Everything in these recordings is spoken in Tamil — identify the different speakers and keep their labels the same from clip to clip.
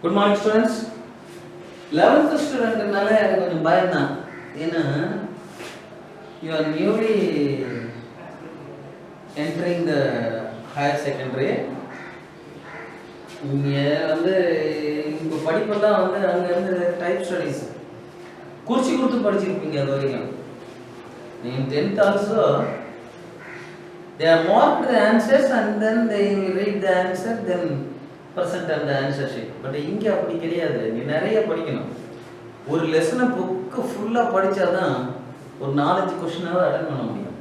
Speaker 1: Good morning, students. 11th student நால எனக்கு கொஞ்சம் பயம் தான். ஏன்னா you are newly entering the higher secondary. இங்க வந்து இப்போ படிப்பெல்லாம் வந்து அங்க இருந்து டைப் ஸ்டடீஸ் குறிச்சி கொடுத்து படிச்சிருப்பீங்க அது வரைக்கும். In 10th also they are marked the answers and then they read the answer then present on the answer sheet. But இங்க அப்படி கிடையாது. நீ நிறைய படிக்கணும். ஒரு லெசனை புக்கு ஃபுல்லா படிச்சாதான் ஒரு 4-5 क्वेश्चनाவது அட்டெண்ட் பண்ண முடியும்.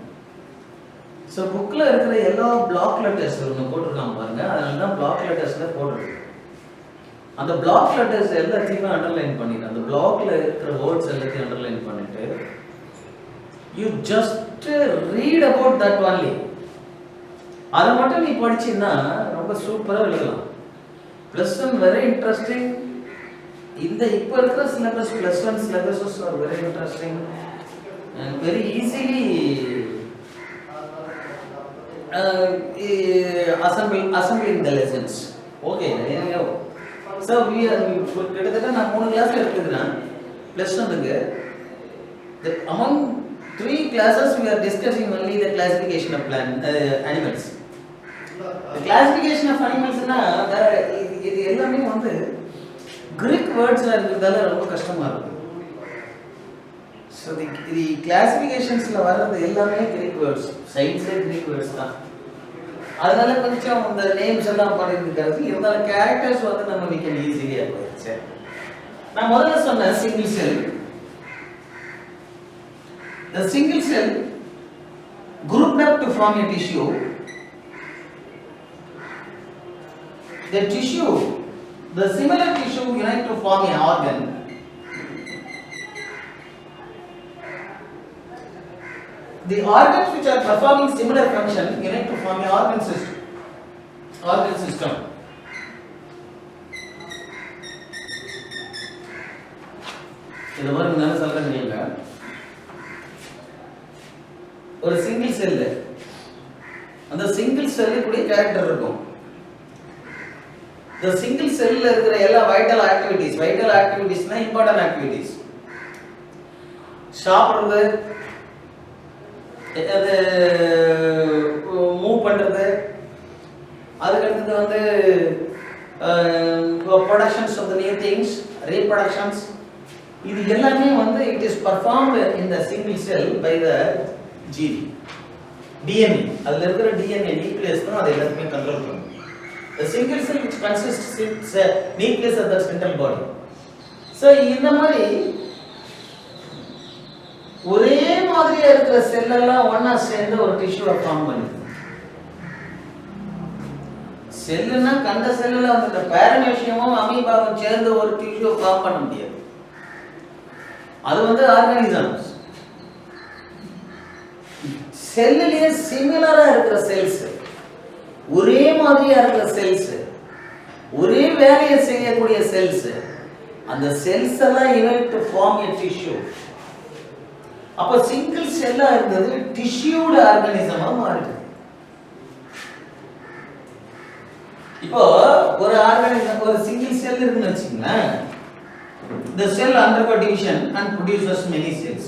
Speaker 1: ஸோ புக்கில் இருக்கிற எல்லா பிளாக் லெட்டர்ஸ் ஒன்று போட்டிருக்காங்க பாருங்க. அதனால தான் பிளாக் லெட்டர்ஸில் போட்டிருக்கு. அந்த பிளாக் லெட்டர்ஸ் எல்லாத்தையுமே அண்டர்லைன் பண்ணிட்டு அந்த பிளாக்ல இருக்கிற வேர்ட்ஸ் எல்லாத்தையும் அண்டர்லைன் பண்ணிட்டு you just read about that only. அதை மட்டும் நீ படிச்சீங்கன்னா ரொம்ப சூப்பராக எழுதலாம். Plus one very interesting. இந்த இப்போ இருக்கிற syllabus plus one syllabuses are very interesting and very easily assembling the lessons. Okay, so we are கிட்டத்தட்ட நான் 3 கிளாஸ்ல எடுத்துக்கிறேன் ப்ளஸ் ஒன்னுக்கு. Among 3 classes we are discussing only the classification of animals. The classification of animals னா இது எல்லாமே வந்து கிரீக் வேர்ட்ஸ்ல இருக்கிறதால ரொம்ப கஷ்டமா இருக்கு. So the classificationsல வர்றது எல்லாமே கிரீக் வேர்ட்ஸ். சயின்ஸ்ல கிரீக் வேர்ட்ஸ் தான். அதனால கொஞ்சம் அந்த நேம்ஸ் எல்லாம் படிக்கிறது இருந்தாலும் கேரக்டர்ஸ் வந்து நம்ம we can easily apply. சரி, நான் முதல்ல சொன்ன single cell. The single cell grouped up to form a tissue. The tissue, the similar tissue unite to form an organ. The organs which are performing similar function unite to form an organ system. இது மாதிரி நான் சொல்றேன் நீங்க ஒரு சிங்கிள் செல், அந்த சிங்கிள் செல்ல கூட கேரக்டர் இருக்கும். இந்த சிங்கிள் செல்ல இருக்கிற எல்லா வைட்டல் ஆக்டிவிட்டீஸ்னா இம்பார்ட்டன்ட் ஆக்டிவிட்டீஸ். சாப்பிடுறது, அது மூவ் பண்றது, அதுக்கு அடுத்தது வந்து productions of the new things, reproductions, இது எல்லாமே வந்து it is performed in the single cell by the gene DNA. அதுல இருக்கிற DNA நியூக்ளியஸ் தான் அது எல்லாத்தையும் கண்ட்ரோல் பண்ணும். The single cell which consists its nucleus of the central body. So இந்த மாதிரி ஒரே மாதிரியா இருக்கிற செல் எல்லாம் ஒண்ணா சேர்ந்து ஒரு டிஷ்யூவை ஃபார்ம் பண்ணுது. செல்லுன்னா கண்ட செல்லுல அந்த பேரமேஷியமும் அமீபாவும் சேர்ந்து ஒரு டிஷ்யூவை ஃபார்ம் பண்ண முடியாது. அது வந்து ஆர்கானிசம்ஸ். செல்லுலயே சிமிலரா இருக்கிற செல்ஸ், ஒரே மாதிரியா இருக்கிற செல்ஸ், ஒரே வேலையை செய்யக்கூடிய செல்ஸ், அந்த செல்ஸ் எல்லாம் unite to form a tissue. அப்ப சிங்கிள் செல்லா இருந்தது டிஷ்யூடு ஆர்கானிசமா மாறுது. இப்போ ஒரு ஆர்கானிசம், ஒரு சிங்கிள் செல் இருக்குன்னு வச்சுக்கோங்களேன். The cell undergo division and produces many cells.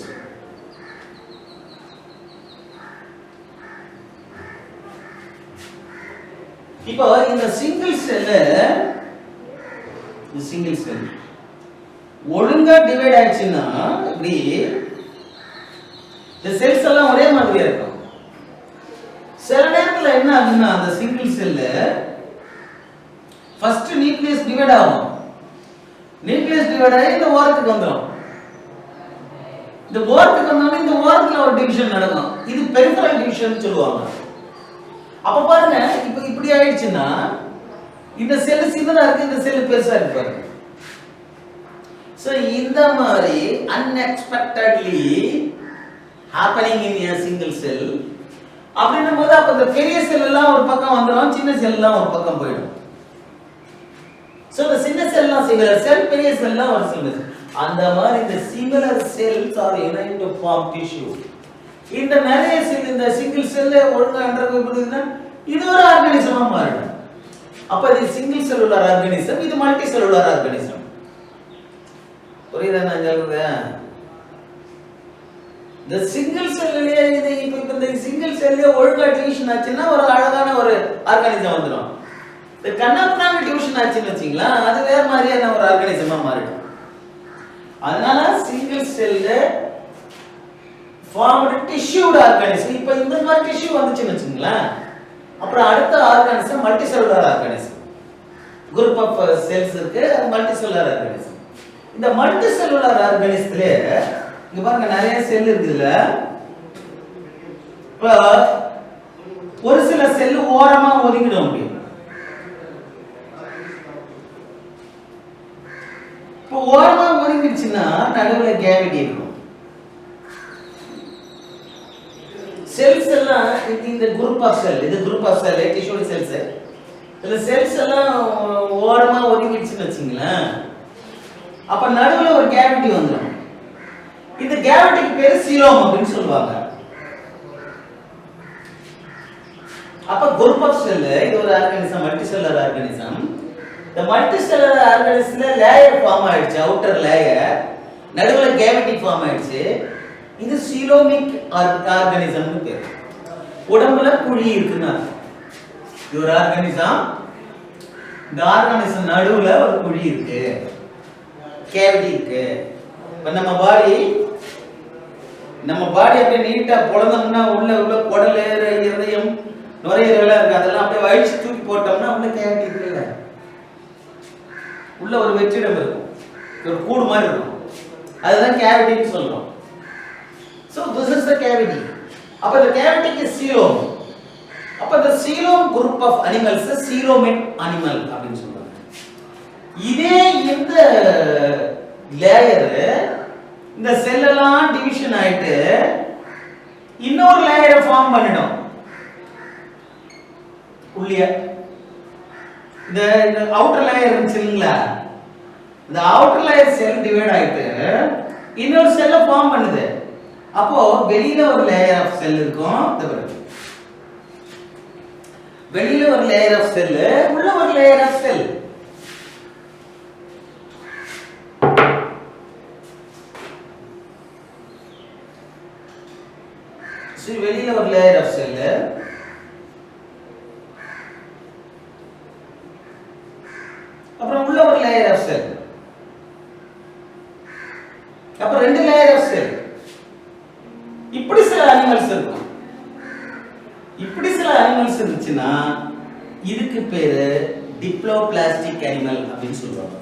Speaker 1: இப்போ இந்த சிங்கிள் செல் ஒழுங்கா டிவைட் ஆயிடுச்சுன்னா இப்படி இந்த செல்ஸ் எல்லாம் ஒரே மாதிரியா இருக்கும். சில நேரத்துல என்ன ஆகுதுன்னா அந்த சிங்கிள் செல்ல ஃபர்ஸ்ட் நியூக்ளியஸ் டிவைட் ஆகும். நியூக்ளியஸ் டிவைட் ஆகி இந்த ஓரத்துக்கு வந்துடும். இந்த ஓரத்துக்கு வந்தோடனே இந்த ஓரத்துல ஒரு டிவிஷன் நடக்கும். இது பெரிஃபரல் டிவிஷன் சொல்லுவாங்க. அப்ப பாருங்க, இப்போ இப்படி ஆயிடுச்சுன்னா இந்த செல் சின்னதா இருக்கு, இந்த செல் பெருசா இருக்கு பாருங்க. சோ இந்த மாதிரி unexpectedly happening in a single cell அப்படின்னும் போது அப்ப இந்த பெரிய செல் எல்லாம் ஒரு பக்கம் வந்துடும், சின்ன செல் எல்லாம் ஒரு பக்கம் போயிடும். சோ இந்த சின்ன செல் எல்லாம் சிமிலர் செல், பெரிய செல் எல்லாம் ஒரு சிமிலர். அந்த மாதிரி இந்த similar cells are unite to form tissue. இந்த நிறைய செல், இந்த சிங்கிள் செல்ல ஒழுங்கா அண்டர்கோ பண்ணுதுன்னா இது ஒரு ஆர்கானிசமா மாறிடும். அப்ப இது சிங்கிள் செல்லுலார் ஆர்கானிசம், இது மல்டி செல்லுலார் ஆர்கானிசம். புரியுதா நான் சொல்றது? இந்த சிங்கிள் செல்லுலயே இது இப்ப இந்த சிங்கிள் செல்லே ஒழுங்கா டிவிஷன் ஆச்சுன்னா ஒரு அழகான ஒரு ஆர்கானிசம் வந்துடும். இந்த கண்ணாபின்னாங்க டிவிஷன் ஆச்சுன்னு வச்சுங்களா, அது வேற மாதிரியான ஒரு ஆர்கானிசமா மாறிடும். அதனால சிங்கிள் செல்ல ஃபார்ம்டு டிஷ்யூட் ஆர்கானிசம். இப்ப இந்த மாதிரி டிஷ்யூ வந்துச்சுன்னு வச்சுங்களா, அப்புறம் அடுத்த organism multicellular organism. Group of cells இருக்கு, அது மல்டி செல்லுலார் ஆர்கானிசம். இந்த மல்டி செல்லுலார் ஆர்கானிசத்துல இங்க பாருங்க நிறைய செல் இருக்குதுல. இப்ப ஒரு சில செல் ஓரமா ஒதுக்கிட முடியும். இப்போ ஓரமா ஒதுங்கிடுச்சுன்னா நடுவுல கேவிட்டி இருக்கும். செல்ஸ் எல்லாம் இந்த குரூப் ஆஃப் செல், இது group of cell tissue cells. இந்த செல்ஸ் எல்லாம் ஓரமா ஒதுங்கிடுச்சுன்னு வச்சுங்களேன், அப்ப நடுவுல ஒரு கேவிட்டி வந்துடும். இந்த கேவிட்டிக்கு பேரு சீலோம் அப்படின்னு சொல்லுவாங்க. அப்ப குரூப் ஆஃப் செல் இது ஒரு ஆர்கானிசம், மல்டி செல்லுலார் ஆர்கானிசம். இந்த மல்டி செல்லுலார் ஆர்கானிசம்ல லேயர் ஃபார்ம் ஆயிடுச்சு, அவுட்டர் லேயர், நடுவுல கேவிட்டி ஃபார்ம் ஆயிடுச்சு. இது சீலோமிக் ஆர்கானிசம்னு பேரு. உடம்புல குழி இருக்குன்னு இது ஒரு ஆர்கானிசம். இந்த ஆர்கானிசம் நடுவுல ஒரு குழி இருக்கு, கேவிட்டி இருக்கு. இப்ப நம்ம பாடி அப்படியே நீட்டா பொளந்தோம்னா உள்ள குடல், இதயம், நுரையீரல் இருக்கு, அதெல்லாம் அப்படியே வழிச்சு தூக்கி போட்டோம்னா உள்ள கேவிட்டி இருக்குல்ல, உள்ள ஒரு வெற்றிடம் இருக்கும், ஒரு கூடு மாதிரி இருக்கும். அதுதான் கேவிட்டின்னு சொல்றோம். So this is the cavity. அப்ப இந்த கேவிட்டிக்கு சீலோம். அப்ப இந்த coelom group of animals coelomate animal அப்படின்னு சொல்றாங்க. இதே இந்த லேயர் இந்த செல் எல்லாம் டிவிஷன் ஆயிட்டு இன்னொரு லேயரை ஃபார்ம் பண்ணிடும் உள்ளிய. இந்த அவுட்டர் லேயர் இருந்துச்சுங்களா, இந்த அவுட்டர் லேயர் செல் டிவைட் ஆயிட்டு இன்னொரு செல்லை ஃபார்ம் பண்ணுது. அப்போ வெளியில ஒரு லேயர் ஆஃப் செல் இருக்கும், வெளியில ஒரு லேயர் ஆஃப் செல், உள்ள ஒரு லேயர் ஆஃப் செல். வெளியில ஒரு லேயர் ஆஃப் செல், அப்புறம் உள்ள ஒரு லேயர் ஆஃப் செல், அப்புறம் ரெண்டு லேயர் ஆஃப் செல். இப்படி சில அனிமல்ஸ் இருக்கும். இப்படி சில அனிமல்ஸ் இருந்துச்சுன்னா இதுக்கு பேரு டிப்ளோபிளாஸ்டிக் அனிமல் அப்படின்னு சொல்லுவாங்க.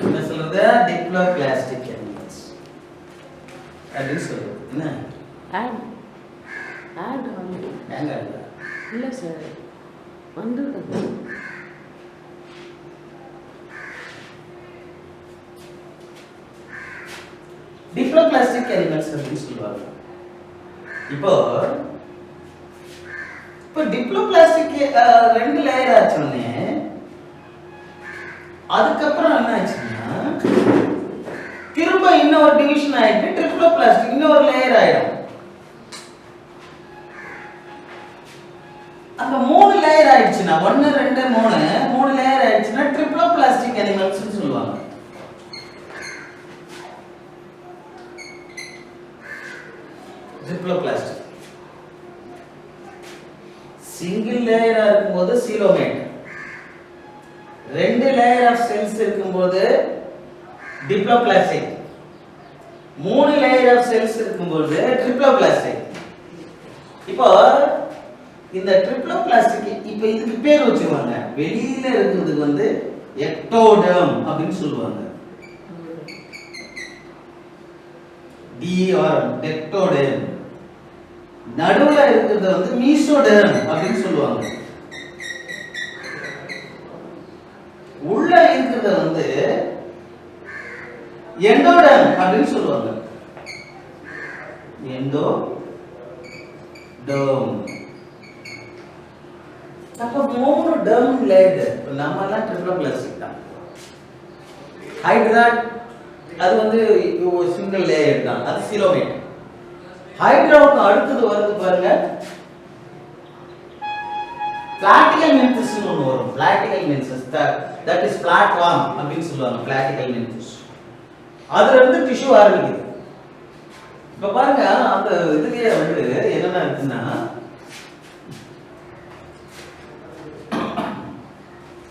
Speaker 1: என்ன சொல்றது? டிப்ளோபிளாஸ்டிக் அனிமல்ஸ் அப்படின்னு சொல்றது. என்ன
Speaker 2: ஆட் இல்ல சார் வந்து
Speaker 1: டிப்ளோபிளாஸ்டிக் அனிமல்ஸ் அப்படின்னு சொல்லுவாங்க. இப்போ டிப்ளோபிளாஸ்டிக் ரெண்டு லேயர் ஆச்சுன்னே அதுக்கப்புறம் என்ன ஆச்சுன்னா திரும்ப இன்னொரு டிவிஷன் ஆயிட்டு ட்ரிப்ளோபிளாஸ்டிக் இன்னொரு லேயர் ஆயிடும். அந்த மூணு லேயர் ஆயிடுச்சுன்னா 1 2 3 லேயர் ஆயிடுச்சுன்னா ட்ரிப்ளோபிளாஸ்டிக் அனிமல்ஸ் சொல்லுவாங்க. ட்ரிப்ளோபிளாஸ்டிக் சிங்கிள் லேயரா இருக்கும்போது சீலோமேட், ரெண்டு லேயர் ஆஃப் செல்ஸ் இருக்கும்போது டிப்ளோபிளாஸ்டிக், மூணு லேயர் ஆஃப் செல்ஸ் இருக்கும்போது ட்ரிப்ளோபிளாஸ்டிக். இப்போ இந்த ட்ரிப்ளோபிளாஸ்டிக் இப்போ இதுக்கு பேர் வச்சிருவாங்க. வெளியில இருக்கிறதுக்கு வந்து எக்டோடெர்ம் அப்படின்னு சொல்லுவாங்க. டிஆர் டெக்டோடெர்ம். நடுவுல இருக்கிறது வந்து மீசோடெர்ம் அப்படின்னு சொல்லுவாங்க. உள்ள இருக்கிறது வந்து எண்டோடெர்ம் அப்படின்னு சொல்லுவாங்க. எண்டோடெர்ம். அப்ப மூணு டெர்ம் லேயர். நம்ம எல்லாம் ட்ரிப்ளோபிளாஸ்டிக் தான். ஹைட்ரா அது வந்து சிங்கிள் லேயர் தான், அது சீலோமேட். ஹைட்ராவுக்கு அடுத்தது வருது பாருங்க, பிளாட்டிகல் மென்திஸ் ஒன்று வரும். பிளாட்டிகல் மென்திஸ் தட் இஸ் பிளாட்ஃபார்ம் அப்படின்னு சொல்லுவாங்க. பிளாட்டிகல் மென்திஸ் அதுல இருந்து டிஷ்யூ ஆரம்பிக்குது. இப்ப பாருங்க அந்த இதுலயே வந்து என்னென்ன இருக்குன்னா,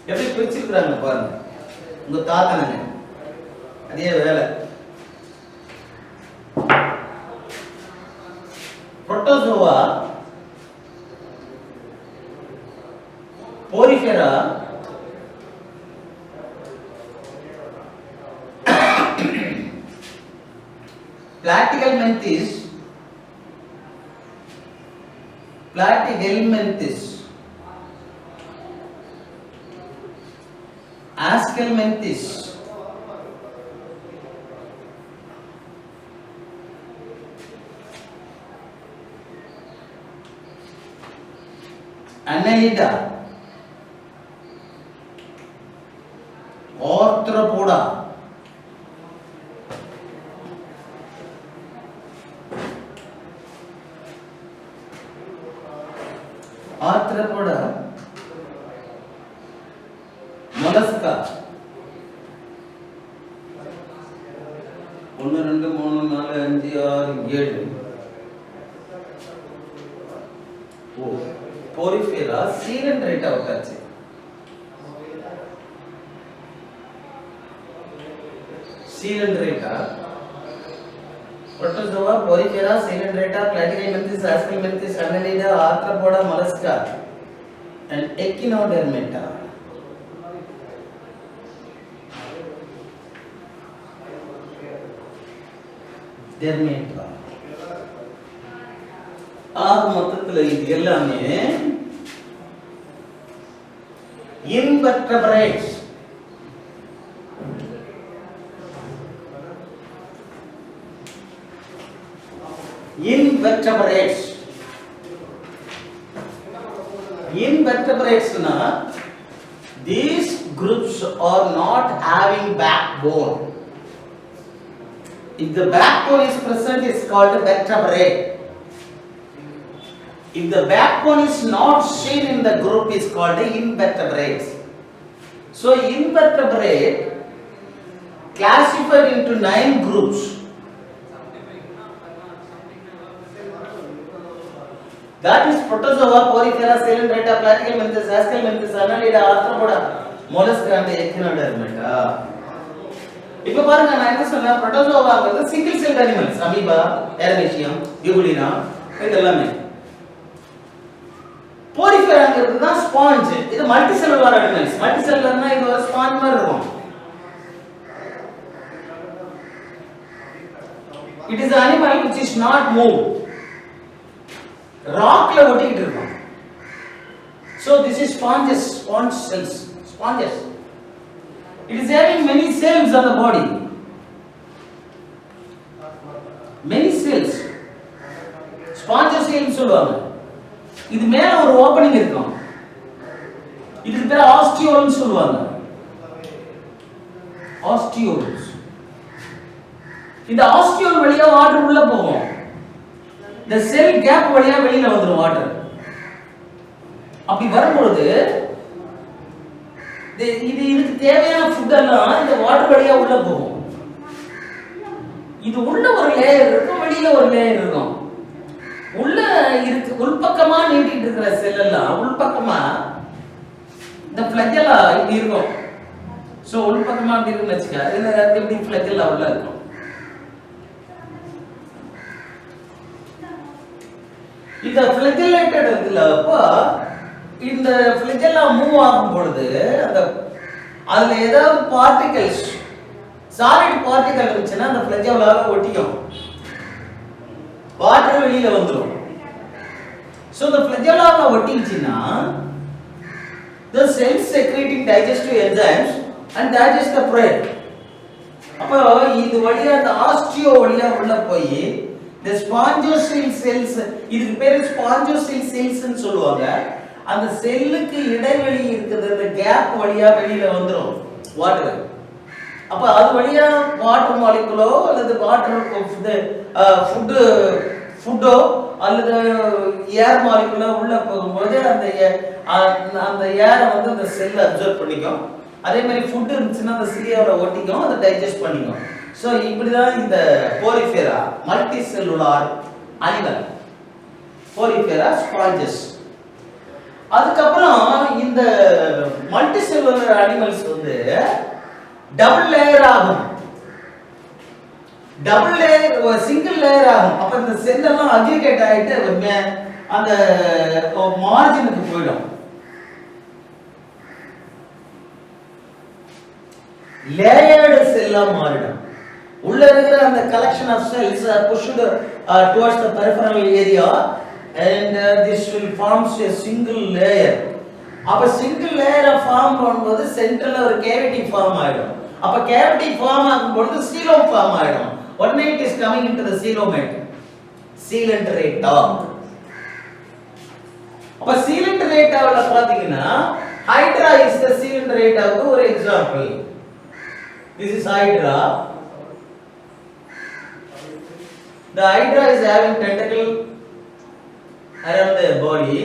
Speaker 1: எப்படி பிரிச்சிருக்கிறாங்க பாருங்க. உங்க தாத்தனுங்க அதே வேலை. Protozoa, Porifera, platyhelminthes, Aschelminthes, Annelida, Arthropoda, mollusca, 1 2 3 4 5 6 7 Porifera, Coelenterata விட்டாச்சு. Coelenterata, Protozoa, Porifera, Coelenterata, Platyhelminthes, Aschelminthes, Annelida, Arthropoda, mollusca and echinodermata. dermata. மொத்தத்துல இது எல்லாமே invertebrates. Invertebrates na, these groups are not having backbone. If the backbone is present, it's called a vertebrate. If the backbone is not seen in the group, is called a invertebrates. So invertebrate classified into 9 groups. That is Protozoa, Porifera, Coelenterata, Platyhelminthes, Aschelminthes, Annelida, Arthropoda, Mollusca and Echinodermata. இப்போ பாருங்க, நான் என்ன சொன்னேன், புரோட்டோசோவாங்கிறது சிங்கிள் செல் அனிமல்ஸ், அமீபா, எரமேசியம், யூகுலினா இதெல்லாமே. போரிஃபெராங்கிறது தான் ஸ்பாஞ்ச். இது மல்டி செல்லுலார் அனிமல்ஸ். மல்டி செல்லுலர்னா இது ஒரு ஸ்பாஞ்ச் மாதிரி இருக்கும். It is an animal which is not moved. ராக்ல ஒட்டிக்கிட்டு இருக்கும். So this is sponges, sponge cells, sponges. It is having many cells on the body. Many cells. Sponges சொல்லுவாங்க. இது மேல ஒரு ஓபனிங் இருக்கும். இதுக்கு பேர் ஆஸ்டியோல்னு சொல்லுவாங்க. ஆஸ்டியோல்ஸ். இந்த ஆஸ்டியோல் வழியா வாட்டர் உள்ள போகும். இந்த செல் கேப் வழியா வெளியில வந்துரும் வாட்டர். அப்படி வரும்போது இதுக்கு தேவையான ஃபுட் எல்லாம் இந்த வாட்டர் வழியா உள்ள போகும். இது உள்ள ஒரு லேயர் இருக்கும், வெளியில ஒரு லேயர் இருக்கும். உள்ள இருக்கு உள்பக்கமா நீட்டிட்டு இருக்கிற செல் எல்லாம் உள்பக்கமா இந்த ஃபிளஜெல்லா இப்படி இருக்கும். சோ உள்பக்கமா அப்படி இருக்குன்னு வச்சுக்க, இதுல எப்படி ஃபிளஜெல்லா உள்ள இருக்கும். இந்த ஃபிளஜெல்லேட்டட் இருக்குல்ல, அப்போ இந்த ஃபிளஜெல்லா மூவ் ஆகும் பொழுது அந்த அதுல ஏதாவது பார்ட்டிகல்ஸ், சாலிட் பார்ட்டிகல் இருந்துச்சுன்னா அந்த ஃபிளஜெல்லால ஒட்டிக்கும், வாட்டர் வெளியில வந்துரும். So the flagella ஒட்டிச்சுன்னா the cells secreting digestive enzymes and digest the prey. அப்போ இது வழியா அந்த ஆஸ்டியோ வழியா உள்ள போய் the spongocyl cells, இதுக்கு பேரு spongocyl cells ன்னு சொல்லுவாங்க. அந்த செல்லுக்கு இடைவெளி இருக்குது, அந்த கேப் வழியா வெளியில வந்துரும் வாட்டர். அப்ப அது வழியா வாட்டர் மாலிகுலோ அல்லது வாட்டர் ஃபுட் ஃபுட்டோ அல்லது ஏர் மாலிகுலா உள்ள போகும்போது அந்த ஏரை வந்து அந்த செல் அப்சர்வ் பண்ணிக்கும். அதே மாதிரி ஃபுட் இருந்துச்சுன்னா அந்த சிலியாவில் ஒட்டிக்கும், அதை டைஜஸ்ட் பண்ணிக்கும். ஸோ இப்படிதான் இந்த Porifera multi cellular animal, Porifera sponges. அதுக்கப்புறம் இந்த மல்டி செல்லுலார் அனிமல்ஸ் வந்து டபுள் லேயர் ஆகும். டபுள் லேயர் சிங்கிள் லேயர் ஆகும். அப்ப இந்த செல் எல்லாம் அக்ரிகேட் ஆயிட்டு அந்த மார்ஜினுக்கு போயிடும். லேயர்டு செல்லா மாறிடும். உள்ள இருக்கிற அந்த collection of cells are pushed towards the peripheral area and this will forms a single layer. அப்ப சிங்கிள் லேயர் ஃபார்ம் பண்ணும்போது சென்டர்ல ஒரு கேவிட்டி ஃபார்ம் ஆயிடும். அப்ப கேவிட்டி ஃபார்ம் ஆகும்போது சீலோம் ஃபார்ம் ஆயிடும். One night is coming into the coelomate, coelenterata. அப்ப coelenterataல பாத்தீங்கன்னா hydra is the coelenterata க்கு ஒரு example. This is hydra. The hydra is having tentacle around the body.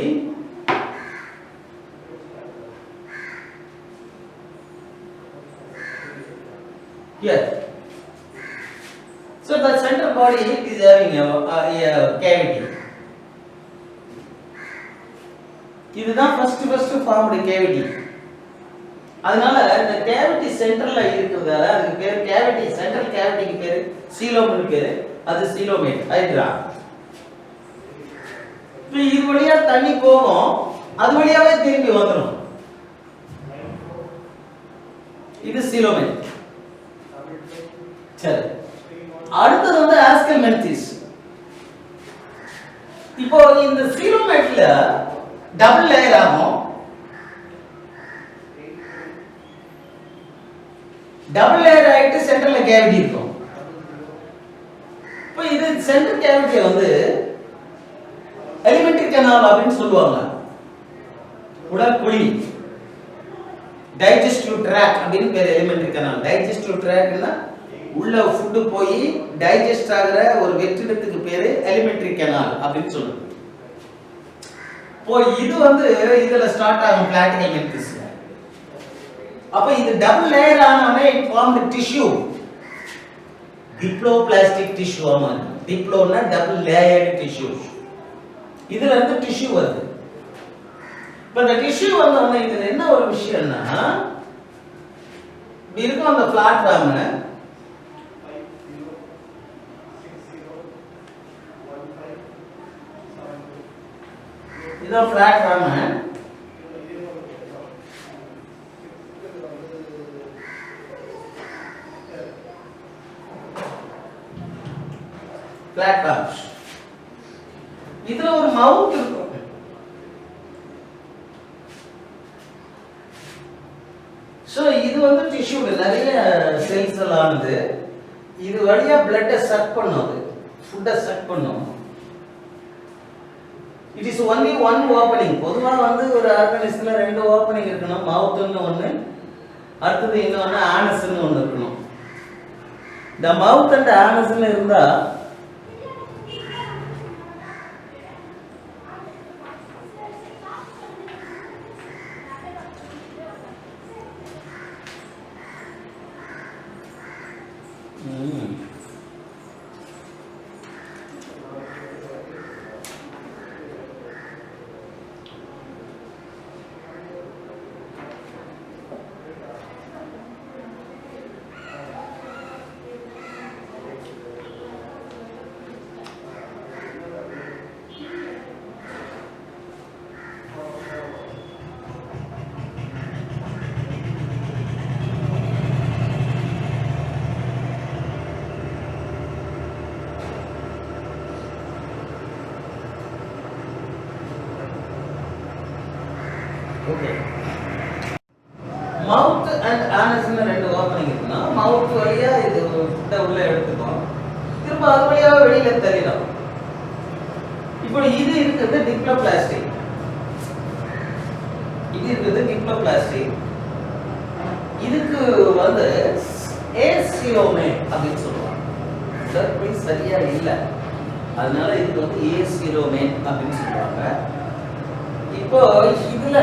Speaker 1: Here. So the central body is having a cavity. இதுதான் first formed cavity. அதனால இந்த கேவிட்டி சென்டர்ல இருக்கிறதால அதுக்கு பேர் கேவிட்டி, சென்ட்ரல் கேவிட்டிக்கு பேர் சீலோம்னு பேரு. அது சீலோமேட் ஹைட்ரா. இப்போ இது வழியா தண்ணி போகும், அது வழியாவே திரும்பி வந்துடும். இது சீலோமேட். சரி, அடுத்தது வந்து ஆஸ்கல்மென்திஸ். இப்போ இந்த சீலோமேட்ல டபுள் லேயர் ஆகும். டபுள் லேயர் ஆயிட்டு சென்டர்ல கேவிட்டி இருக்கும். இப்போ இது சென்ட்ரல் கேவிட்டி வந்து எலிமெண்டரி கனால் அப்படின்னு சொல்லுவாங்க. உடற்குழி, டைஜஸ்டிவ் ட்ராக் அப்படின்னு பேர் எலிமெண்டரி கனால். டைஜஸ்டிவ் ட்ராக்னா உள்ள ஃபுட் போய் டைஜஸ்ட் ஆகிற ஒரு வெற்றிடத்துக்கு பேரு எலிமெண்டரி கனால் அப்படின்னு சொல்லுவாங்க. இப்போ இது வந்து இதுல ஸ்டார்ட் ஆகும் பிளாட்டிகல் மென்திஸ். அப்ப இது டபுள் லேயர் ஆனனே it formed tissue, diploblastic tissue. ஆமா, டிப்ளோனா டபுள் லேயர்டு டிஷ்யூ. இதுல இருந்து டிஷ்யூ வருது. இப்ப இந்த டிஷ்யூ வந்தோம்னா இதுல என்ன ஒரு விஷயம்னா, இப்படி இருக்கும் அந்த பிளாட்ஃபார்ம். இதுதான் பிளாட்ஃபார்ம். பிளாட்ஃபார்ம்ஸ். இதுல ஒரு மவுத் இருக்கும். சோ இது வந்து டிஷ்யூல நிறைய செல்ஸ் எல்லாம் ஆனது. இது வழியா பிளட் சக் பண்ணுது, ஃபுட் சக் பண்ணும். It is only one opening. பொதுவா வந்து ஒரு ஆர்கானிசத்துல ரெண்டு ஓப்பனிங் இருக்கணும். மவுத்னு ஒன்னு, அடுத்தது இன்னொன்னு ஆனஸ்னு ஒன்னு இருக்கணும். இந்த மவுத் அண்ட் ஆனஸ்ல இருந்தா ஓகே, மவுத் அண்ட் ஆனஸ்ல ரெண்டு ஓப்பனிங் இருக்குன்னா மவுத் வழியா இது ஃபுட்டை உள்ள எடுத்துக்கும், திரும்ப அது வழியா வெளியில தள்ளிடும். இப்போ இது இருக்குது டிப்ளோபிளாஸ்டிக். இது இருக்குது டிப்ளோபிளாஸ்டிக். இதுக்கு வந்து ஏசியோமே அப்படின்னு சொல்லுவாங்க. சர்ப்ரைஸ் சரியா இல்ல. அதனால இதுக்கு வந்து A0 மெயின் அப்படின்னு சொல்றாங்க. இப்போ இதுல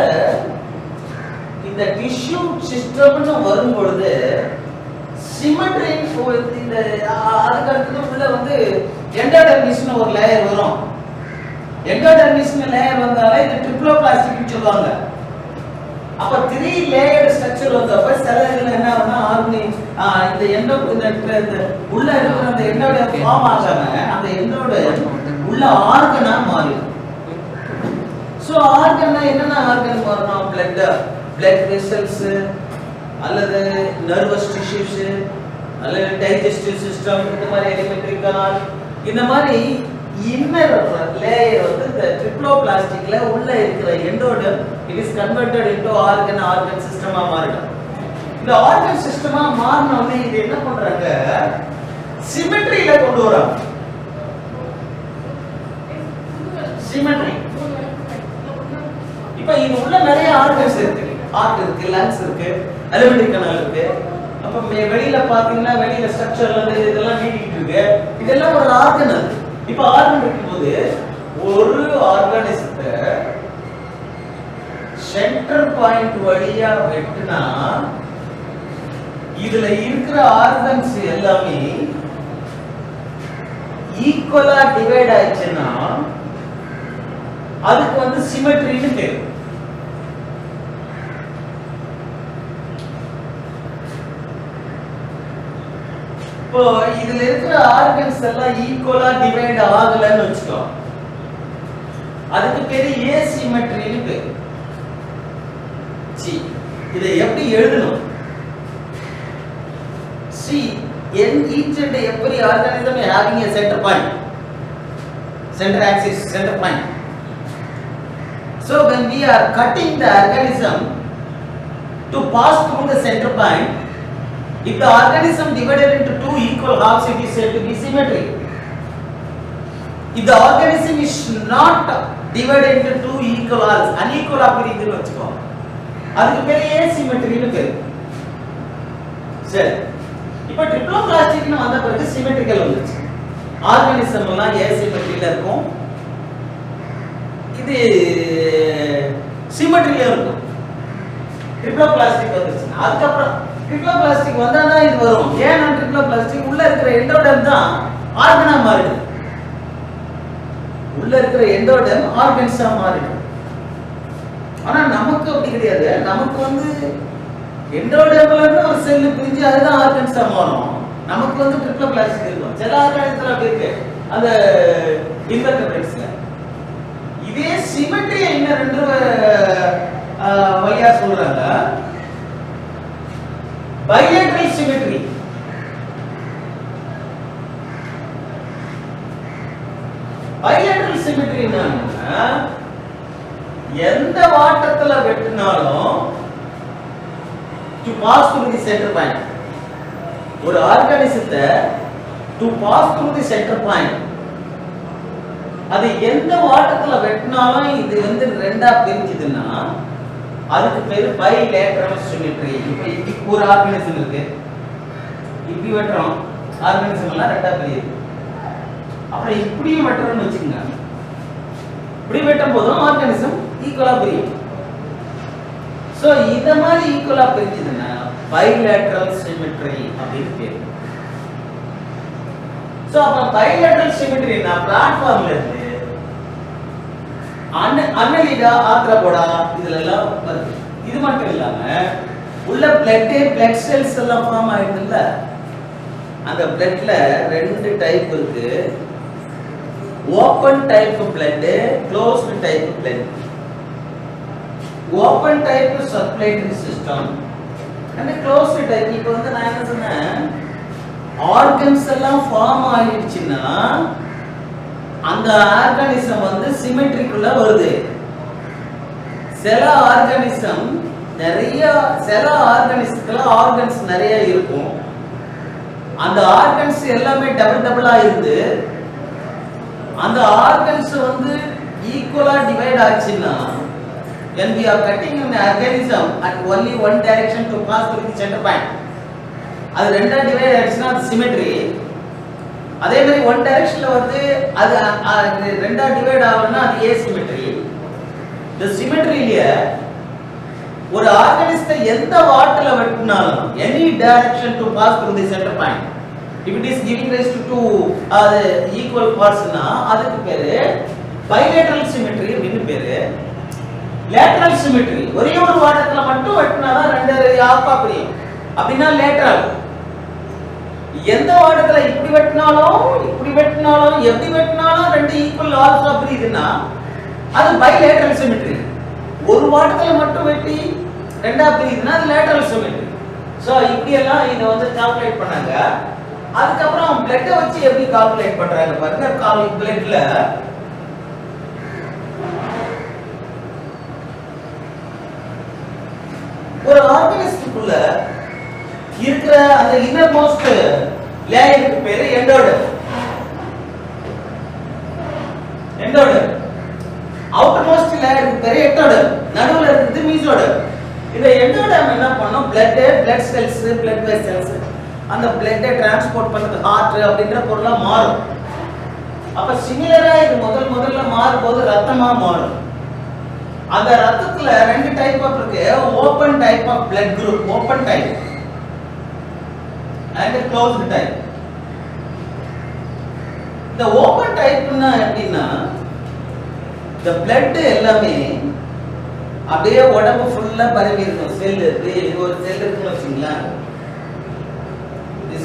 Speaker 1: இந்த டிஷ்யூ சிஸ்டம்னு வரும் பொழுது சிமெட்ரி இந்த அதுக்கு அடுத்தது உள்ள வந்து எண்டோடெர்மிஸ்னு ஒரு லேயர் வரும். எண்டோடெர்மிஸ்னு லேயர் வந்தாலே இது ட்ரிப்ளோபிளாஸ்டிக்னு சொல்லுவாங்க. அப்ப 3 லேயர் ஸ்ட்ரக்சர் வந்தப்ப சில இதுல என்ன ஆகும்னா இந்த உள்ள இருக்கிற அந்த எண்டோட ஃபார்ம் ஆகாம அந்த எண்டோட உள்ள ஆர்கனா மாறிடும். சோ ஆர்கன்னா என்னென்ன ஆர்கன் மாறணும்? பிளட் வெசல்ஸ் அல்லது நர்வஸ் டிஷ்யூஸ் அல்லது டைஜஸ்டிவ் சிஸ்டம், இந்த மாதிரி எலிமெண்டரி கனால், இந்த மாதிரி இன்னர் லேயர் வந்து இந்த ட்ரிப்ளோபிளாஸ்டிக்ல உள்ள இருக்கிற endoderm it is converted into organ சிஸ்டமா மாறிடும். இந்த ஆர்கன் சிஸ்டமா மாறின உடனே இது என்ன பண்றாங்க? சிமெட்ரியில கொண்டு வராங்க. சிமெட்ரி. இப்போ இது உள்ள நிறைய ஆர்கன்ஸ் இருக்கு. ஹார்ட் இருக்கு, லங்ஸ் இருக்கு, எலிமெண்டரி கனால் இருக்கு. அப்ப வெளியில பாத்தீங்கன்னா வெளியில ஸ்ட்ரக்சர்ல இருந்து இதெல்லாம் நீட்டிட்டு இருக்கு. இதெல்லாம் ஒரு ஆர்கன் அது. இப்ப ஆர்கன் இருக்கும்போது ஒரு ஆர்கானிசத்தை சென்டர் பாயிண்ட் வழியா வெட்டினா இதுல இருக்கிற ஆர்கன்ஸ் எல்லாமே ஈக்குவலா டிவைட் ஆயிடுச்சுன்னா அதுக்கு வந்து சிமெட்ரின்னு பேரு. இப்போ இதுல இருக்கிற ஆர்கன்ஸ் எல்லாம் ஈக்குவலா டிவைட் ஆகலன்னு வச்சுக்கோ, அதுக்கு பேரு ஏசிமெட்ரின்னு பேரு. இதை எப்படி எழுதணும்? See, each and every organism having a center point, center axis, center point. So when we are cutting the organism to pass through the center point, if the organism divided into two equal halves, it is said to be symmetry. If the organism is not divided into two equal halves, unequal ஆகிருக்குன்னு வச்சுக்கோ, அதுக்கு பேரு asymmetry-னு பேரு. சரி, இப்போ ட்ரிப்ளோபிளாஸ்டிக்னு வந்த பிறகு சிமெட்ரிக்கல் வந்துச்சு. ஆர்கானிசம் எல்லாம் asymmetry-ல இருக்கும், இது சிமெட்ரியில இருக்கும். ட்ரிப்ளோபிளாஸ்டிக் வந்துச்சு. அதுக்கப்புறம் ட்ரிப்ளோபிளாஸ்டிக் வந்தாதான் இது வரும். ஏன்னா ட்ரிப்ளோபிளாஸ்டிக் உள்ள இருக்கிற எண்டோடெர்ம் தான் ஆர்கனா மாறிடுது. உள்ள இருக்கிற எண்டோடெர்ம் ஆர்கன்ஸா மாறிடுது. ஆனா நமக்கு அப்படி கிடையாது. நமக்கு வந்து எண்டோடெர்ம்ல இருந்து ஒரு செல் பிரிஞ்சு அதுதான் ஆர்கன்ஸா மாறும். நமக்கு வந்து ட்ரிப்ளோபிளாஸ்டிக் இருக்கும். சில ஆர்கானிசத்துல அப்படி இருக்கு, அந்த இன்வெர்டிபிரேட்ஸ்ல. இதே சிமெட்ரி என்ன ரெண்டு வழியா சொல்றாங்க. bilateral symmetry. bilateral symmetry என்னன்னா எந்த வாட்டத்துல வெட்டினாலும் to pass through the center point. ஒரு ஆர்கானிசத்தை to pass through the center point, அது எந்த வாட்டத்துல வெட்டினாலும் இது வந்து ரெண்டா பிரிஞ்சுதுன்னா அதுக்கு பேரு bilateral symmetry. இப்போ ஒரு ஆர்கானிசம் இருக்கு, இப்படி வெட்டுறோம், ஆர்கானிசம் எல்லாம் ரெண்டா பிரியுது. அப்புறம் இப்படியும் வெட்டுறோம்னு வச்சுக்கோங்க, இப்படி வெட்டும் போதும் ஆர்கானிசம் ஈக்குவலா பிரியும். சோ இத மாதிரி ஈக்குவலா பிரிஞ்சுதுன்னா bilateral symmetry அப்படின்னு பேரு. சோ அப்ப bilateral symmetry னா பிளாட்ஃபார்ம்ல இருந்து அன்னலிடா, ஆத்ரோபோடா இதுல எல்லாம் வருது. இது மட்டும் இல்லாம உள்ள பிளட் செல்ஸ் எல்லாம் ஃபார்ம் ஆயிடுதுல்ல, அந்த பிளட்ல ரெண்டு டைப் இருக்கு. Open type blood, closed type blood. Open type circulatory system and closed type. இப்போ வந்து நான் என்ன சொன்னேன், ஆர்கன்ஸ் எல்லாம் ஃபார்ம் ஆயிடுச்சுன்னா அந்த ஆர்கானிசம் வந்து சிமெட்ரிக்குள்ள வருது. சில ஆர்கானிசம் நிறைய, சில ஆர்கானிசத்துல ஆர்கன்ஸ் நிறைய இருக்கும். அந்த ஆர்கன்ஸ் எல்லாமே டபுளா இருந்து அந்த ஆர்கன்ஸ் வந்து ஈக்குவலா டிவைட் ஆச்சுன்னா when we are cutting an organism at only one direction to pass through the center point, அது ரெண்டா டிவைட் ஆச்சுன்னா அது சிமெட்ரி. அதே மாதிரி ஒன் டைரக்ஷன்ல வந்து அது ரெண்டா டிவைட் ஆகும்னா அது ஏசிமெட்ரி. இந்த சிமெட்ரியில ஒரு ஆர்கனிஸ்ட எந்த வாட்டர்ல வெட்டினாலும் any direction to pass through the centre point, if it is giving rise to two equal parts னா அதுக்கு பேரு bilateral symmetry அப்படினு பேரு. lateral symmetry ஒரே ஒரு வாட்டத்துல மட்டும் வெட்டினா தான் ரெண்டு ஆப்பா பிரியும், அப்படினா lateral. எந்த வாட்டத்துல இப்படி வெட்டினாலும் எப்படி வெட்டினாலும் ரெண்டு ஈக்குவல் ஆல்சோ பிரியுதுன்னா அது bilateral symmetry. ஒரு வாட்டத்துல மட்டும் வெட்டி ரெண்டா பிரியுதுன்னா அது lateral symmetry. சோ இப்படி எல்லாம் இத வந்து கால்குலேட் பண்ணாங்க. அதுக்கப்புறம் பிளட் வச்சு எப்படி கால்குலேட் பண்றாங்க பாருங்க. பிளட்ல ஒரு ஆர்கனிஸ்டுக்குள்ள இருக்கிற அந்த இன்னர் மோஸ்ட் லேயருக்கு பேரு எண்டோடர். அவுட்டர் மோஸ்ட் லேயருக்கு பேரு எக்டோடர். நடுவுல இருக்குது மீசோடர். இந்த எண்டோடர் என்ன பண்ணும்? பிளட் செல்ஸ், பிளட் வெசல்ஸ், அந்த பிளட்டை டிரான்ஸ்போர்ட் பண்றது ஹார்ட் அப்படின்ற பொருளா மாறும். அப்ப சிமிலரா இது முதல்ல மாறும்போது ரத்தமா மாறும். அந்த ரத்தத்துல ரெண்டு டைப் ஆஃப் இருக்கு. Open type of blood group, open type and closed type. இந்த ஓபன் டைப்னா எப்படின்னா இந்த பிளட் எல்லாமே அப்படியே உடம்பு ஃபுல்லா பரவி இருக்கும். செல் ஒரு செல் இருக்குன்னு வச்சுங்களா, இந்த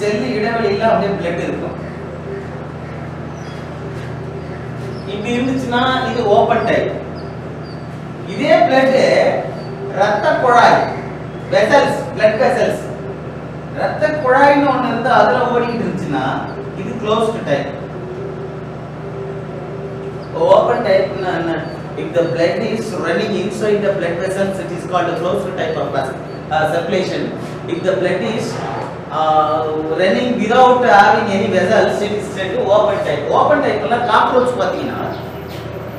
Speaker 1: செல் இடைவெளியில அப்படியே பிளட் இருக்கும். இப்படி இருந்துச்சுன்னா இது ஓபன் டைப். இதே பிளட் ரத்த குழாய், வெசல்ஸ், பிளட் வெசல்ஸ், ரத்த குழாய்னு ஒண்ணு இருந்து அதுல ஓடிட்டு இருந்துச்சுன்னா இது க்ளோஸ்ட் டைப். ஓபன் டைப்னா என்ன? if the blood is running inside the blood vessels, it is called a closed type of circulation. If the blood is running without having any vessels, it is said to open type. Open type la cockroach pathina,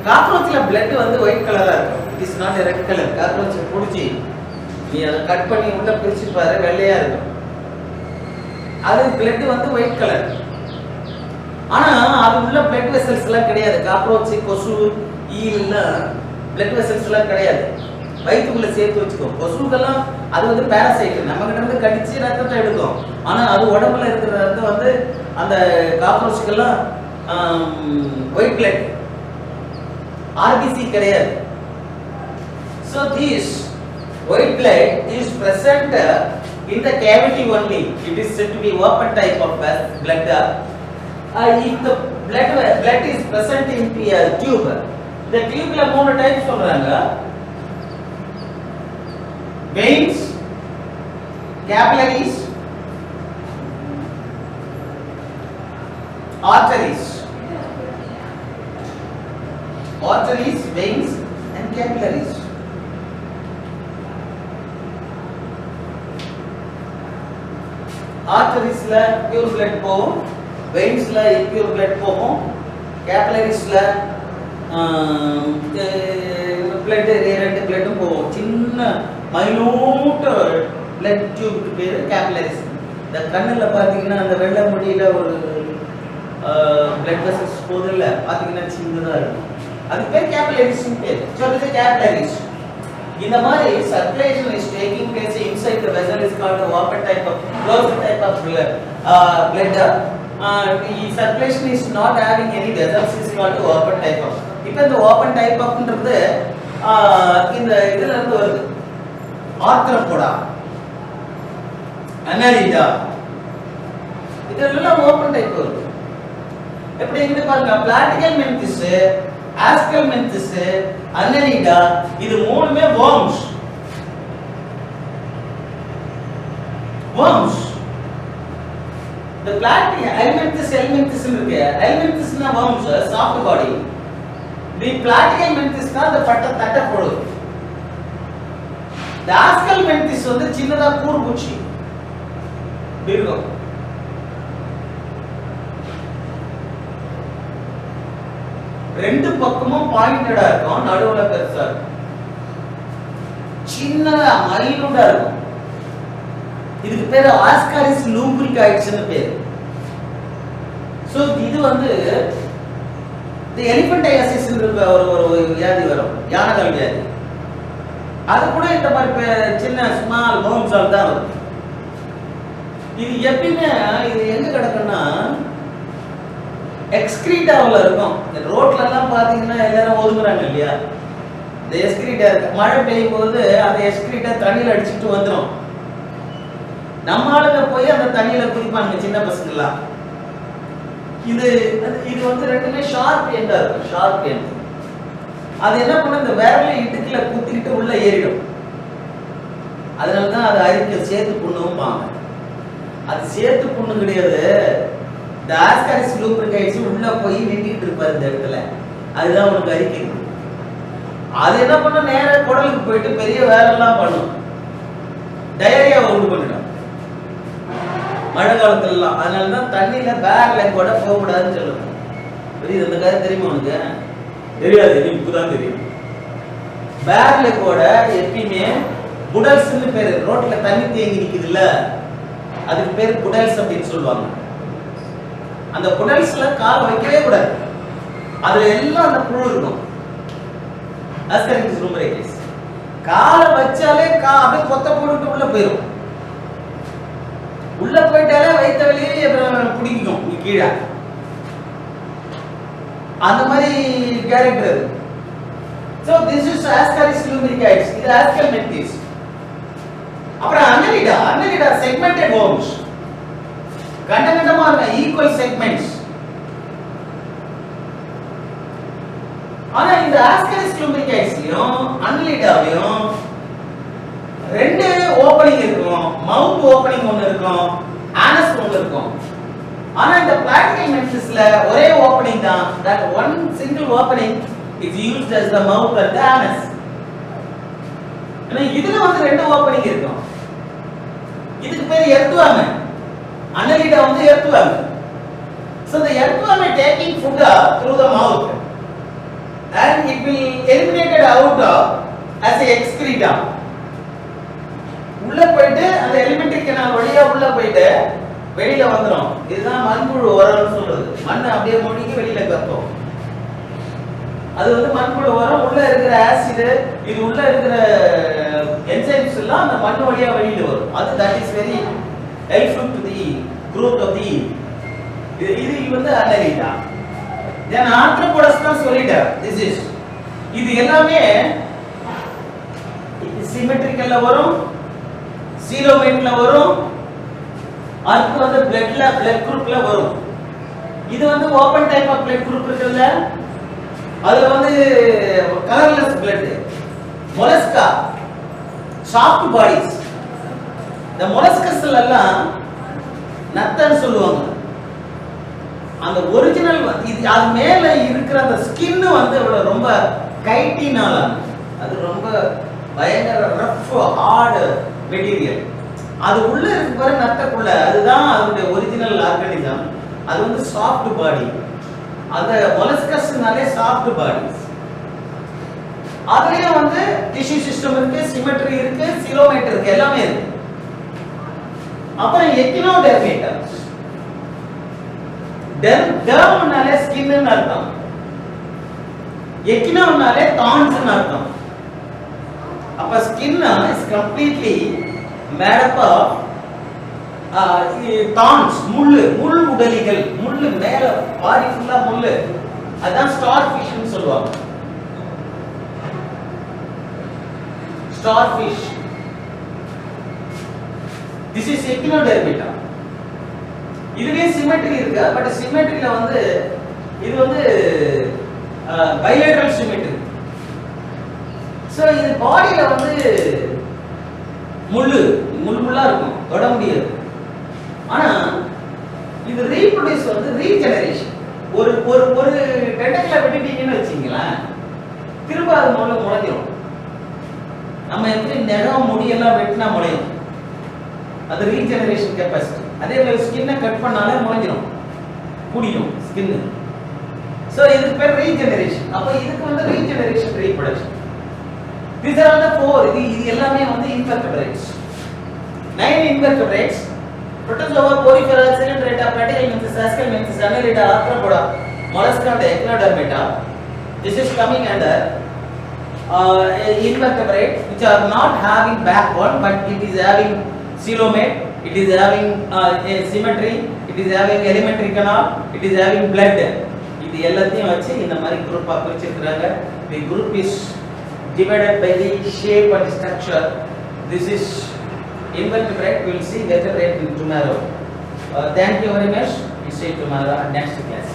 Speaker 1: cockroach la blood வந்து white color ஆ இருக்கும். It is not a red color. cockroach புடிச்சி நீ அத கட் பண்ணி உள்ள பிரிச்சு பாரு, வெள்ளையா இருக்கும். அது blood வந்து white color. ஆனா அது உள்ள blood vessels எல்லாம் கிடையாது. cockroach, கொசு, ஈல்ல blood vessels எல்லாம் கிடையாது. வயிற்றுக்குள்ள சேர்த்து வச்சுக்கோ. கொசுக்கெல்லாம் அது வந்து பாராசைட், நம்ம கிட்ட இருந்து கடிச்சு ரத்தத்தை எடுக்கும். ஆனா அது உடம்புல இருக்கிற ரத்தம் வந்து அந்த காக்ரோச்சுக்கெல்லாம் ஒயிட் பிளட், ஆர்பிசி கிடையாது. So this white blood is present in the cavity only. It is said to be open type of blood. If the blood is present in a tube, the tube la மூணு டைப் சொல்றாங்க. veins, capillaries, arteries, veins and capillaries. arteries la pure blood போகும், veins la impure blood போகும், capillaries la blood ரெண்டு bloodம் போகும். சின்ன மைனூட் blood tube க்கு பேரு capillaries. இந்த கண்ணுல பாத்தீங்கன்னா அந்த வெள்ளை முடியில ஒரு blood vessels போதுல்ல, பாத்தீங்கன்னா சின்னதா இருக்கும். அது பேர் capillaries னு பேர். So it is capillaries. இந்த மாதிரி circulation is taking place inside the vessel is called the open type of, closed type of blood. The circulation is not having any vessels is called the open type of. இப்போ இந்த open type of ன்றது இந்த இதுல இருந்து வருது. ஆர்த்ரோபோடா, அனலிடா, இதெல்லாம் ஓபன் டைப் வருது. எப்படி இங்க பாருங்க, பிளாட்டிகல் மென்திஸ், ஆஸ்கல் மென்திஸ், அனலிடா, இது மூணுமே worms. The platic helminthes இருக்கு. helminthisனா worms, soft body. The platycal mantis na the தட்டை போடுது. The ascal mantis வந்து சின்னதா கூர் பூச்சி இருக்கும். ரெண்டு பக்கமும் பாயிண்டடா இருக்கும், நடுவுல பெருசா இருக்கும், சின்னதா மைனூட்டா இருக்கும். இதுக்கு பேரு ஆஸ்காரிஸ் லூம்பிரிகாய்ட்ஸ்னு பேரு. சோ இது வந்து இந்த எலிபென்டையாசிஸ் ஒரு வியாதி வரும், யானைகள் வியாதி. அது கூட இந்த மாதிரி சின்ன ஸ்மால் ஹோம்ஸால் தான் வரும். இது எப்பயுமே இது எங்க கிடக்குன்னா எக்ஸ்கிரீட்டாவில் இருக்கும். இந்த ரோட்ல எல்லாம் பாத்தீங்கன்னா எல்லாரும் ஒதுங்குறாங்க இல்லையா, இந்த எக்ஸ்கிரீட்டா இருக்கு. மழை பெய்யும் போது அந்த எக்ஸ்கிரீட்டா தண்ணியில் அடிச்சுட்டு வந்துடும். நம்ம ஆளுங்க போய் அந்த தண்ணியில குதிப்பாங்க சின்ன பசங்கள்லாம். இது இது வந்து ரெண்டுமே ஷார்ப் எண்டா இருக்கும், ஷார்ப் எண்ட். அது என்ன பண்ண இந்த விரல இடுக்குல குத்திக்கிட்டு உள்ள ஏறிடும். அதனால தான் அது அரிக்க சேத்து புண்ணும்பாங்க. அது சேத்து புண்ணு கிடையாது, இந்த ஆஸ்காரிஸ் லூம்பிரிகாய்ட்ஸ் உள்ள போய் நின்றுட்டு இருப்பாரு இந்த இடத்துல, அதுதான் உனக்கு அரிக்கிறது. அது என்ன பண்ண நேரா குடலுக்கு போயிட்டு பெரிய வேலைலாம் பண்ணும், டயரியா உண்டு பண்ணிடும் மழை காலத்துலலாம். அதனால தான் தண்ணியில பேர் லெக்கோட போகக்கூடாதுன்னு சொல்லுவாங்க. புரியுது? இந்த கதை தெரியுமா உனக்கு? தெரியாது, இப்பதான் தெரியும். பேர் லெக்கோட எப்பயுமே புடல்ஸ்னு பேரு. ரோட்ல தண்ணி தேங்கி நிக்குதுல்ல, அதுக்கு பேர் புடல்ஸ் அப்படின்னு சொல்லுவாங்க. அந்த புடல்ஸ்ல கால் வைக்கவே கூடாது, அதுல எல்லாம் அந்த புழு இருக்கும். ஆஸ்காரிஸ் லூம்பிரிகாய்ட்ஸ் காலை வச்சாலே அப்படியே கொத்த போட்டுட்டு உள்ள போயிடும். உள்ள போயிட்டாலே வயிற்ற வெளியே பிடிக்கும் கீழே. அந்த மாதிரி கேரக்டர் அது. So this is Ascaris lumbricoides. இது ஆஸ்கல்மென்டிஸ். அப்புறம் அன்னலிடா. அன்னலிடா செக்மெண்டட் worms. கண்டகண்டமா இருக்க ஈக்குவல் செக்மெண்ட்ஸ். ஆனா இந்த ஆஸ்காரிஸ் லூம்பிரிகாய்ட்ஸ்லயும் அன்னலிடாவிலும் ரெண்டு ஓபனிங் இருக்கும். மவுத் ஓபனிங் ஒன்னு இருக்கும், ஆனஸ் ஒன்னு இருக்கும். ஆனா இந்த பிளாட்டிக்கல் மென்டிஸ்ல ஒரே ஓபனிங் தான். that one single opening is used as the mouth and the anus. ஆனா இதுல வந்து ரெண்டு ஓபனிங் இருக்கும். இதுக்கு பேர் எர்த்வார்ம். அன்னலிடா வந்து earthworm. so the earthworm is taking food through the mouth and it will eliminated out as a excreta. உள்ள போயிட்டு அந்த எலிமெண்டரி கனால் வழியா உள்ள போயிட்டு வெளியில வந்துரும். இதுதான் மண்புழு உரம்னு சொல்றது. மண்ணை அப்படியே மூடிக்கு வெளியில கத்தும். அது வந்து மண்புழு உரம். உள்ள இருக்கிற ஆசிட், இது உள்ள இருக்கிற என்சைம்ஸ் எல்லாம் அந்த மண் வழியா வெளியில வரும். அது that is very helpful to the growth of the இது வந்து அன்னலிடா. then arthropods தான் சொல்லிட்டார். this is இது எல்லாமே சிமெட்ரிக்கல்ல வரும், சீரோமேட்ல வரும், அடுத்து வந்து பிளட் குரூப்ல வரும். இது வந்து open type of blood group இருக்குல்ல, அதுல வந்து colourless blood. Mollusca soft bodies. இந்த மொலஸ்கஸ்ல எல்லாம் நத்தன்னு சொல்லுவாங்க. அந்த ஒரிஜினல் இது அது மேல இருக்கிற அந்த ஸ்கின் வந்து ரொம்ப கைட்டினால, அது ரொம்ப பயங்கர ரஃப் ஹார்ட் மெட்டீரியல். அது உள்ள இருக்கு பாரு நத்தக்குள்ள, அதுதான் அதனுடைய ஒரிஜினல் ஆர்கானிசம். அது வந்து சாஃப்ட் பாடி. அந்த மொலஸ்கஸ்னாலே சாஃப்ட் பாடிஸ். அதுலயே வந்து டிஷ்யூ சிஸ்டம் இருக்கு, சிமெட்ரி இருக்கு, சீரோமேட் இருக்கு, எல்லாமே இருக்கு. அப்புறம் எக்கினோடெர்மேட்டா. டெர்ம்னாலே ஸ்கின்னு அர்த்தம், எக்கினோனாலே தான்ஸ்னு அர்த்தம். அப்ப skin is completely made up of thorns, முள் உடலிகள். முள்ளு மேல பாடி ஃபுல்லா முள்ளு. அதான் ஸ்டார் ஃபிஷ்னு சொல்லுவாங்க. Star fish. this is எக்கினோடெர்மேட்டா. இதுலயே சிமெட்ரி இருக்கு. பட் சிமெட்ரியில வந்து இது வந்து பைலேட்டரல் சிமெட்ரி. சோ இது பாடியில வந்து முள்ளா இருக்கும், தொட முடியாது. ஆனா இது ரீப்ரொடியூஸ் வந்து ரீஜெனரேஷன். ஒரு ஒரு ஒரு டெண்டக்கிள வெட்டிட்டீங்கன்னு வச்சீங்களேன், திரும்ப அது முளைஞ்சிரும். நம்ம எப்படி நெகம் முடியெல்லாம் வெட்டினா முளையும், அது ரீஜெனரேஷன் கெப்பாசிட்டி. அதே மாதிரி ஸ்கின்னை கட் பண்ணாலே முளைஞ்சிரும், கூடிடும் ஸ்கின். சோ இதுக்கு பேர் ரீஜெனரேஷன். அப்ப இதுக்கு வந்து regeneration, reproduction. These are all the four. இது எல்லாமே வந்து invertebrates. 9 invertebrates, protozoa, porifera, cylindrata, platyhelminthes, aschelminthes, annelida, arthropoda, mollusca, and echinodermata. This is coming under invertebrates which are not having backbone, but it is having coelomate, it is having a symmetry, it is having alimentary canal, it is having blood. இது எல்லாத்தையும் வச்சு இந்த மாதிரி குரூப்பா பிரிச்சிருக்காங்க. The group is divided by the shape and structure. This is invertebrate. We will see vertebrate tomorrow. Thank you very much. We see you tomorrow next class.